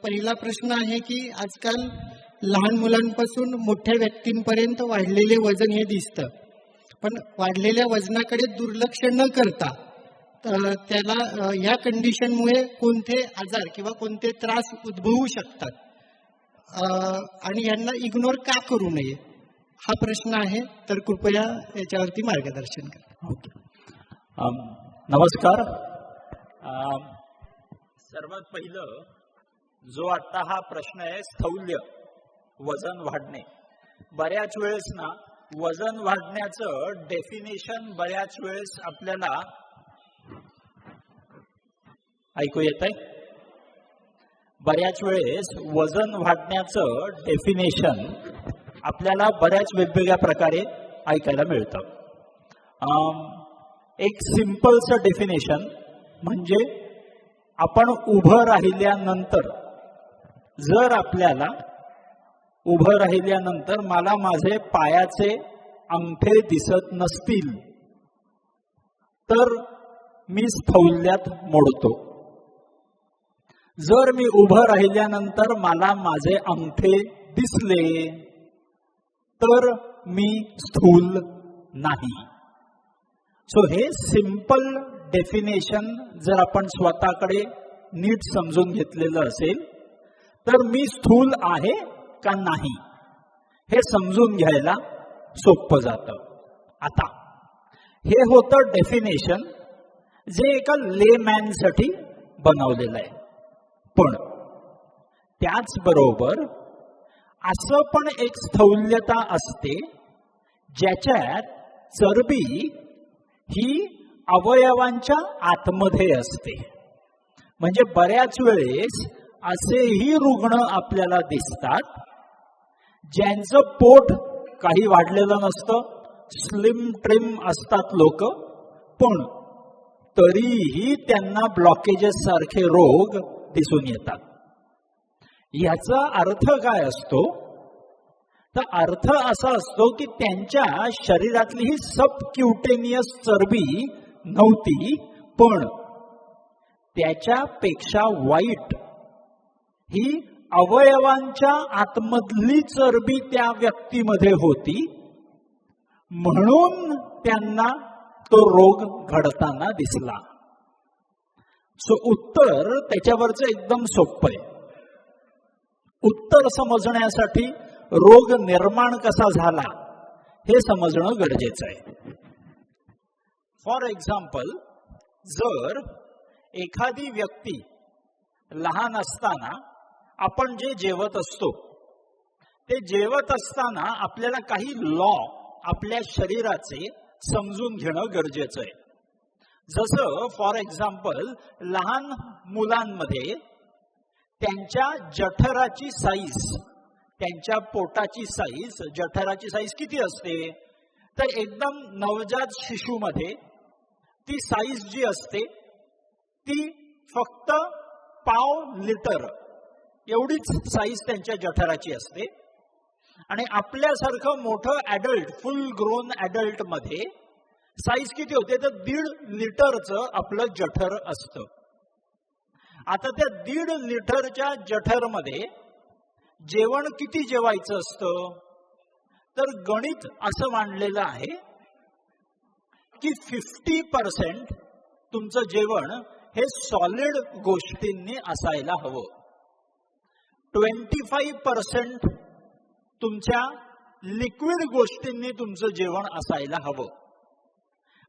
पहिला प्रश्न आहे की आजकाल लहान मुलांपासून मोठ्या व्यक्तींपर्यंत वाढलेले वजन हे दिसतं, पण वाढलेल्या वजनाकडे दुर्लक्ष न करता त्याला या कंडिशनमुळे कोणते आजार किंवा कोणते त्रास उद्भवू शकतात आणि यांना इग्नोर का करू नये, हा प्रश्न आहे. तर कृपया याच्यावरती मार्गदर्शन करा. नमस्कार. सर्वात पहिलं जो आता हा प्रश्न आहे स्थौल्य, वजन वाढणे. बऱ्याच वेळेस ना वजन वाढण्याचं डेफिनेशन बऱ्याच वेळेस आपल्याला ऐकू येत आहे. बऱ्याच वेळेस वजन वाढण्याचं डेफिनेशन आपल्याला बऱ्याच वेगवेगळ्या प्रकारे ऐकायला मिळतं. एक सिंपलचं डेफिनेशन म्हणजे आपण उभं राहिल्यानंतर, जर आपल्याला उभं राहिल्यानंतर मला माझे पायाचे अंगठे दिसत नसतील तर मी स्थौल्यात मोडतो. जर मी उभं राहिल्यानंतर मला माझे अंगठे दिसले तर मी स्थूल नाही. सो हे सिंपल डेफिनेशन जर आपण स्वतःकडे नीट समजून घेतलेलं असेल तर मी स्थूल आहे का नाही हे समजून घ्यायला सोपं जातं. आता हे होतं डेफिनेशन जे एका लेमॅनसाठी बनवलेलं आहे. पण त्याचबरोबर असं पण एक स्थौल्यता असते ज्याच्यात चरबी ही अवयवांच्या आतमध्ये असते. म्हणजे बऱ्याच वेळेस असेही रुग्ण आपल्याला दिसतात ज्यांचं पोट काही वाढलेलं नसतं, स्लिम ट्रिम असतात लोक, पण तरीही त्यांना ब्लॉकेजेस सारखे रोग दिसून येतात. याचा अर्थ काय असतो? तर अर्थ असा असतो की त्यांच्या शरीरातली ही सबक्युटेनियस चरबी नव्हती, पण त्याच्यापेक्षा वाईट ही अवयवांच्या आतमधली चरबी त्या व्यक्तीमध्ये होती, म्हणून त्यांना तो रोग घडताना दिसला. सो उत्तर त्याच्यावरचं एकदम सोपं आहे. उत्तर समजण्यासाठी रोग निर्माण कसा झाला हे समजणं गरजेचं आहे. फॉर एक्झाम्पल, जर एखादी व्यक्ती लहान असताना आपण जे जेवत असतो ते जेवत असताना आपल्याला काही लॉ आपल्या शरीराचे समजून घेणं गरजेचं आहे. जसं फॉर एक्झाम्पल लहान मुलांमध्ये त्यांच्या जठराची साईज, त्यांच्या पोटाची साईज, जठराची साईज किती असते? तर एकदम नवजात शिशूमध्ये ती साईज जी असते ती फक्त पाव लिटर एवढीच साईज त्यांच्या जठराची असते. आणि आपल्यासारखं मोठं ॲडल्ट, फुल ग्रोन ॲडल्ट मध्ये साईज किती होते? तर 1.5 लिटरचं आपलं जठर असतं. आता त्या 1.5 लिटरच्या जठरमध्ये जेवण किती जेवायचं असतं? तर गणित असं मांडलेलं आहे की 50% तुमचं जेवण हे सॉलिड गोष्टींनी असायला हवं, 25% तुमच्या लिक्विड गोष्टींनी तुमचं जेवण असायला हवं,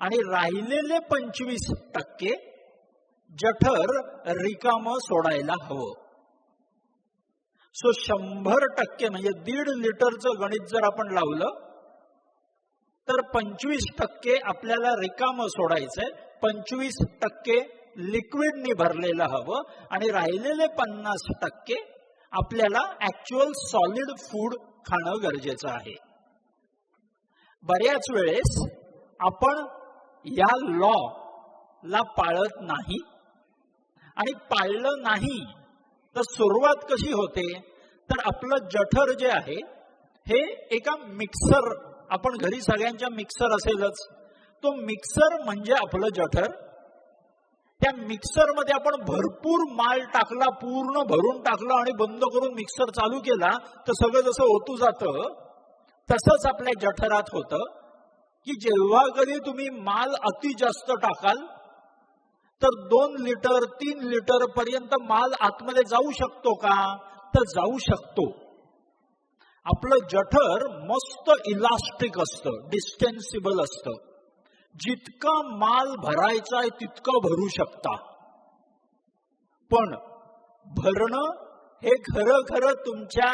आणि राहिलेले 25% जठर रिकामं सोडायला हवं. सो 100% म्हणजे 1.5 लिटरचं गणित जर आपण लावलं तर 25% आपल्याला रिकामं सोडायचंय, 25% लिक्विडनी भरलेलं हवं, आणि राहिलेले 50% आपल्याला ऍक्च्युअल सॉलिड फूड खाणं गरजेचं आहे. बऱ्याच वेळेस आपण या लॉ ला पाळत नाही, आणि पाळलं नाही तर सुरुवात कशी होते? तर आपलं जठर जे आहे हे एका मिक्सर, आपण घरी सगळ्यांच्या मिक्सर असेलच, तो मिक्सर म्हणजे आपलं जठर. त्या मिक्सरमध्ये आपण भरपूर माल टाकला, पूर्ण भरून टाकला आणि बंद करून मिक्सर चालू केला तर सगळं जसं ओतू जातं, तसंच आपल्या जठरात होतं की जेव्हा कधी तुम्ही माल अति जास्त टाकाल तर 2 लिटर 3 लिटर पर्यंत माल आतमध्ये जाऊ शकतो का? तर जाऊ शकतो. आपलं जठर मस्त इलास्टिक असतं, डिस्टेन्सिबल असतं. जितका माल भरायचा आहे तितकं भरू शकता. पण भरणं हे खरं खरं तुमच्या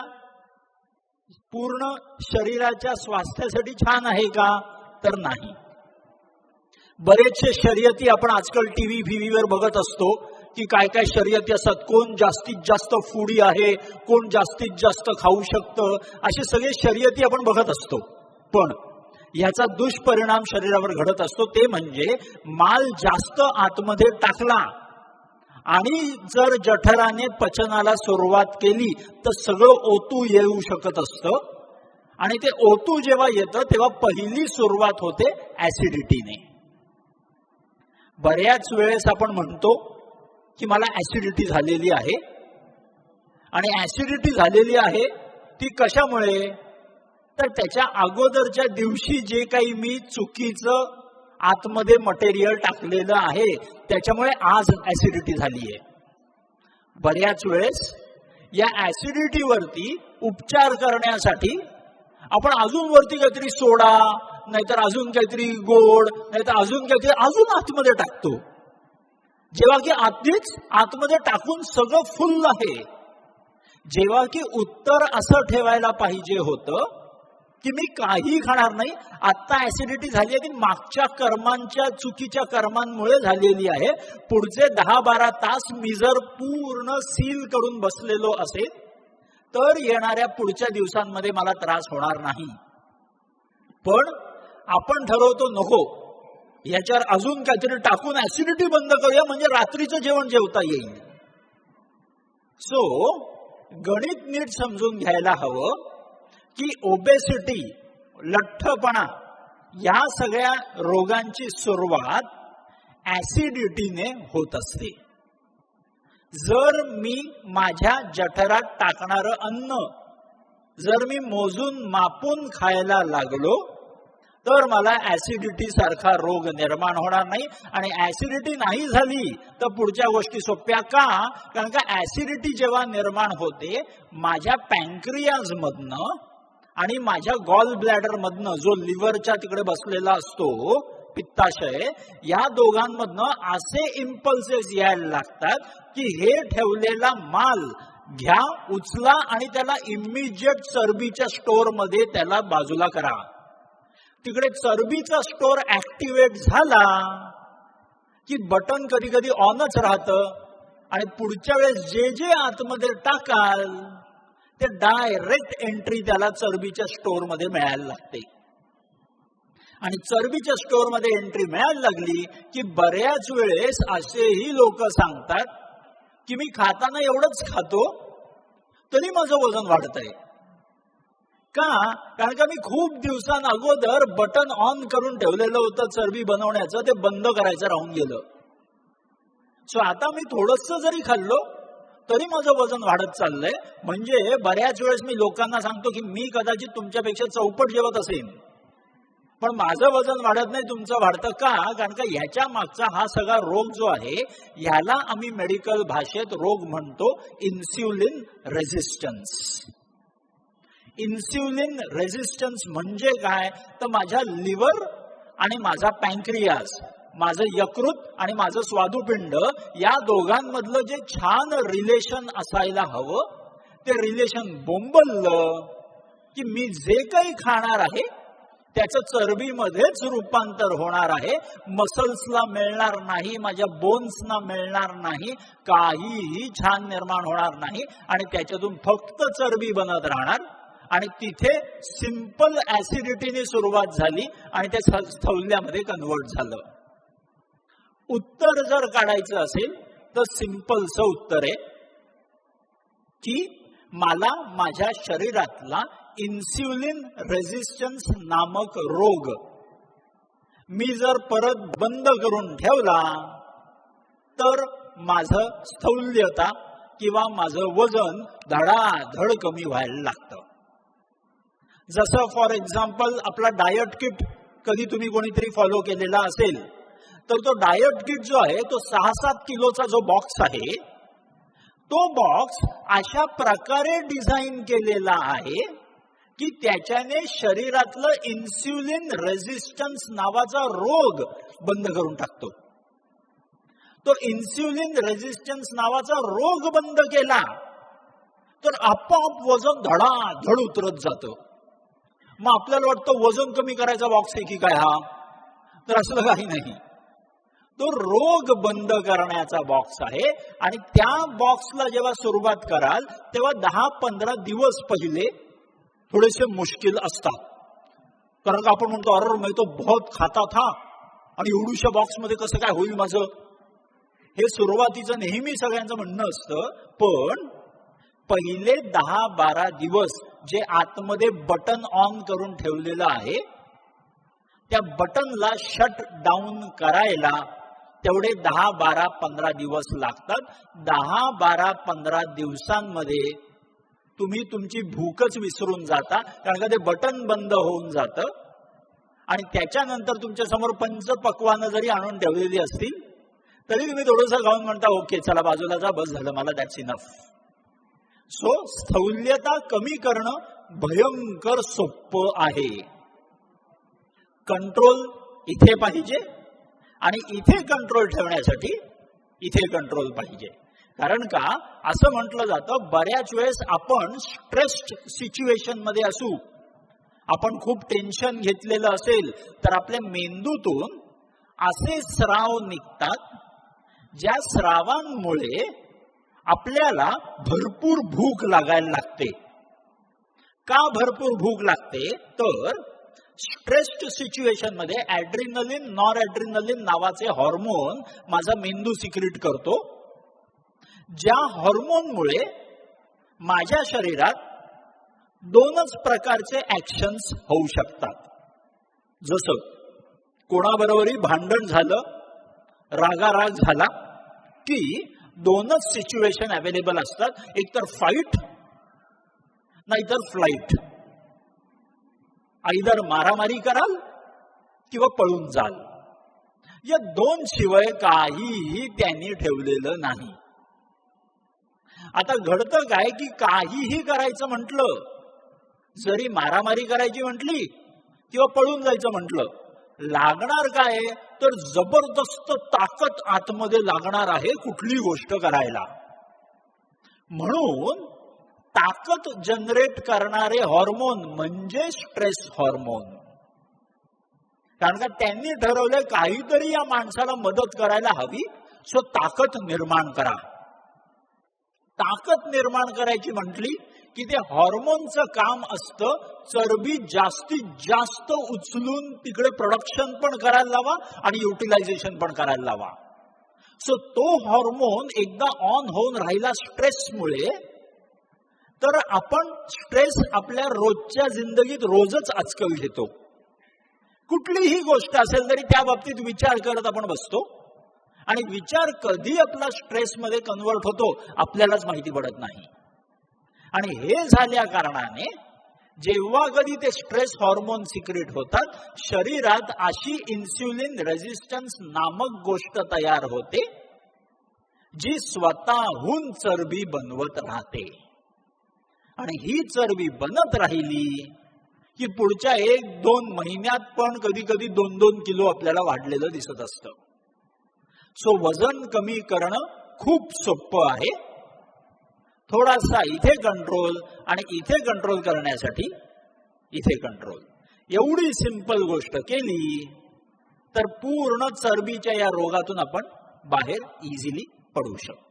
पूर्ण शरीराच्या स्वास्थ्यासाठी छान आहे का? तर नाही. बरेचसे शर्यती आपण आजकाल टीव्हीवर बघत असतो की काय काय शर्यती असतात. कोण जास्तीत जास्त फूडी आहे, कोण जास्तीत जास्त खाऊ शकतं, असे सगळे शर्यती आपण बघत असतो. पण याचा दुष्परिणाम शरीरावर घडत असतो. ते म्हणजे माल जास्त आतमध्ये टाकला आणि जर जठराने पचनाला सुरुवात केली तर सगळं ओतू येऊ शकत असतं. आणि ते ओतू जेव्हा येतं तेव्हा पहिली सुरुवात होते ऍसिडिटीने. बऱ्याच वेळेस आपण म्हणतो की मला ऍसिडिटी झालेली आहे, आणि ऍसिडिटी झालेली आहे ती कशामुळे? तर त्याच्या अगोदरच्या दिवशी जे काही मी चुकीचं आतमध्ये मटेरियल टाकलेलं आहे त्याच्यामुळे आज ऍसिडिटी झाली आहे. बऱ्याच वेळेस या ऍसिडिटीवरती उपचार करण्यासाठी आपण अजून वरती काहीतरी सोडा, नाहीतर अजून काहीतरी गोड, नाहीतर अजून काहीतरी अजून आतमध्ये टाकतो, जेव्हा की आधीच आतमध्ये टाकून सगळं फुल आहे. जेव्हा की उत्तर असं ठेवायला पाहिजे होतं की मी काही खाणार नाही, आता ऍसिडिटी झाली आहे ती मागच्या कर्मांच्या चुकीच्या कर्मांमुळे झालेली आहे. पुढचे 10-12 तास मी जर पूर्ण सील करून बसलेलो असेल तर येणाऱ्या पुढच्या दिवसांमध्ये मला त्रास होणार नाही. पण आपण ठरवतो नको, याच्यावर अजून काहीतरी टाकून ऍसिडिटी बंद करूया म्हणजे रात्रीचं जेवण जेवता येईल. सो गणित नीट समजून घ्यायला हवं की ओबेसिटी, लठ्ठपणा या सगळ्या रोगांची सुरुवात ऍसिडिटीने होत असते. जर मी माझ्या जठरात टाकणारं अन्न जर मी मोजून मापून खायला लागलो तर मला ऍसिडिटी सारखा रोग निर्माण होणार नाही. आणि ऍसिडिटी नाही झाली तर पुढच्या गोष्टी सोप्या का? कारण का ऍसिडिटी जेव्हा निर्माण होते माझ्या पॅन्क्रियाज मधनं आणि माझ्या गॉल ब्लॅडर मधनं, जो लिव्हरच्या तिकडे बसलेला असतो पित्ताशय, या दोघांमधनं असे इम्पल्सेस यायला लागतात की हे ठेवलेला माल घ्या, उचला आणि त्याला इमिजिएट चरबीच्या स्टोअर मध्ये त्याला बाजूला करा. तिकडे चरबीचा स्टोअर ऍक्टिव्हेट झाला की बटन कधी कधी ऑनच राहतं आणि पुढच्या वेळेस जे जे आतमध्ये टाकाल ते डायरेक्ट एंट्री त्याला चरबीच्या स्टोअर मध्ये मिळायला लागते. आणि चरबीच्या स्टोअर मध्ये एंट्री मिळायला लागली की बऱ्याच वेळेस असेही लोक सांगतात की मी खाताना एवढंच खातो तरी माझं वजन वाढतंय. का? कारण का मी खूप दिवसांअगोदर बटन ऑन करून ठेवलेलं होतं चरबी बनवण्याचं, ते बंद करायचं राहून गेलं. सो आता मी थोडंसं जरी खाल्लो तरी माझं वजन वाढत चाललंय. म्हणजे बऱ्याच वेळेस मी लोकांना सांगतो की मी कदाचित तुमच्यापेक्षा चौपट जेवत असेन पण माझं वजन वाढत नाही, तुमचं वाढतं. का? कारण का ह्याच्या मागचा हा सगळा रोग जो आहे ह्याला आम्ही मेडिकल भाषेत रोग म्हणतो इन्स्युलिन रेझिस्टन्स. इन्स्युलिन रेझिस्टन्स म्हणजे काय? तर माझ्या लिव्हर आणि माझा पॅन्क्रियास, माझं यकृत आणि माझं स्वादुपिंड या दोघांमधलं जे छान रिलेशन असायला हवं ते रिलेशन बोंबललं की मी जे काही खाणार आहे त्याचं चरबीमध्येच रूपांतर होणार आहे. मसल्सला मिळणार नाही, माझ्या बोन्सना मिळणार नाही, काहीही छान निर्माण होणार नाही आणि त्याच्यातून फक्त चरबी बनत राहणार. आणि तिथे सिंपल ऍसिडिटीने सुरुवात झाली आणि ते स्थौल्यामध्ये कन्वर्ट झालं. उत्तर जर काढायचं असेल तर सिंपलचं उत्तर आहे की मला माझ्या शरीरातला इन्स्युलिन रेझिस्टन्स नामक रोग मी जर परत बंद करून ठेवला तर माझं स्थौल्यता किंवा माझं वजन धडाधड कमी व्हायला लागतं. जसं फॉर एक्झाम्पल आपला डायट किट कधी तुम्ही कोणीतरी फॉलो केलेला असेल तर तो डायट किट जो आहे तो 6-7 किलोचा जो बॉक्स आहे तो बॉक्स अशा प्रकारे डिझाईन केलेला आहे की त्याच्याने शरीरातलं इन्स्युलिन रेझिस्टन्स नावाचा रोग बंद करून टाकतो. तो इन्स्युलिन रेझिस्टन्स नावाचा रोग बंद केला तर आपोआप वजन धडाधड उतरत जातं. मग आपल्याला वाटतं वजन कमी करायचा बॉक्स आहे की काय हा, तर असलं काही नाही. तो रोग बंद करण्याचा बॉक्स आहे आणि त्या बॉक्सला जेव्हा सुरुवात कराल तेव्हा 10-15 दिवस पहिले थोडेसे मुश्किल असतात. कारण का आपण म्हणतो अरे मैं तो बहुत खाता था आणि एवढूशा बॉक्समध्ये कसं काय होईल माझं, हे सुरुवातीचं नेहमी सगळ्यांचं म्हणणं असतं. पण पहिले 10-12 दिवस जे आतमध्ये बटन ऑन करून ठेवलेलं आहे त्या बटनला शट डाऊन करायला तेवढे 10-12-15 दिवस लागतात. 10-12-15 दिवसांमध्ये तुम्ही तुमची भूकच विसरून जाता, कारण का ते बटन बंद होऊन जातं. आणि त्याच्यानंतर तुमच्या समोर पंचपक्वानं जरी आणून ठेवलेली असतील तरी तुम्ही थोडंसं खाऊन म्हणता ओके चला बाजूला जा, बस झालं मला, दॅट्स इनफ. सो स्थौल्यता कमी करणं भयंकर सोपं आहे. कंट्रोल इथे पाहिजे आणि इथे कंट्रोल ठेवण्यासाठी इथे कंट्रोल पाहिजे. कारण का असं म्हटलं जातं बऱ्याच वेळेस आपण स्ट्रेस्ड सिच्युएशन मध्ये असू, आपण खूप टेन्शन घेतलेलं असेल तर आपल्या मेंदूतून असे स्राव निघतात ज्या स्रावांमुळे आपल्याला भरपूर भूक लागायला लागते. का भरपूर भूक लागते तर स्ट्रेस्ड सिच्युएशन मध्ये ॲड्रिनलिन नॉरॲड्रिनलिन नावाचे हॉर्मोन माझा मेंदू सिक्रीट करतो, ज्या हॉर्मोनमुळे माझ्या शरीरात 2च प्रकारचे ऍक्शन्स होऊ शकतात. जसं कोणाबरोबरही भांडण झालं, रागाराग झाला की 2च सिच्युएशन अवेलेबल असतात, एकतर फाईट नाहीतर फ्लाईट. आईदर मारामारी कराल किंवा पळून जाल. या 2 शिवाय काहीही त्यांनी ठेवलेलं नाही. आता घडतं काय की काहीही करायचं म्हटलं, जरी मारामारी करायची म्हटली किंवा पळून जायचं म्हटलं, लागणार काय तर जबरदस्त ताकद आतमध्ये लागणार आहे कुठली गोष्ट करायला. म्हणून ताकद जनरेट करणारे हॉर्मोन म्हणजे स्ट्रेस हॉर्मोन. कारण का त्यांनी ठरवलं काहीतरी या माणसाला मदत करायला हवी, सो ताकद निर्माण करा. ताकद निर्माण करायची म्हटली की ते हॉर्मोनचं काम असतं चरबी जास्तीत जास्त उचलून तिकडे प्रोडक्शन पण करायला लावा आणि युटिलायझेशन पण करायला लावा. सो तो हॉर्मोन एकदा ऑन होऊन राहिला स्ट्रेसमुळे तर आपण स्ट्रेस आपल्या रोजच्या जिंदगीत रोजच आजकाल घेतो. कुठलीही गोष्ट असेल तरी त्या बाबतीत विचार करत आपण बसतो आणि विचार कधी आपला स्ट्रेसमध्ये कन्वर्ट होतो आपल्यालाच माहिती पडत नाही. आणि हे झाल्या कारणाने जेव्हा कधी ते स्ट्रेस हॉर्मोन सिक्रेट होतात शरीरात अशी इन्स्युलिन रेझिस्टन्स नामक गोष्ट तयार होते जी स्वतःहून चरबी बनवत राहते. आणि ही चरबी बनत राहिली की पुढच्या 1-2 महिन्यात पण कधी कधी 2-2 किलो आपल्याला वाढलेलं दिसत असतं. सो वजन कमी करणं खूप सोपं आहे. थोडासा इथे कंट्रोल आणि इथे कंट्रोल करण्यासाठी इथे कंट्रोल, एवढी सिंपल गोष्ट केली तर पूर्ण चरबीच्या या रोगातून आपण बाहेर इझिली पडू शकतो.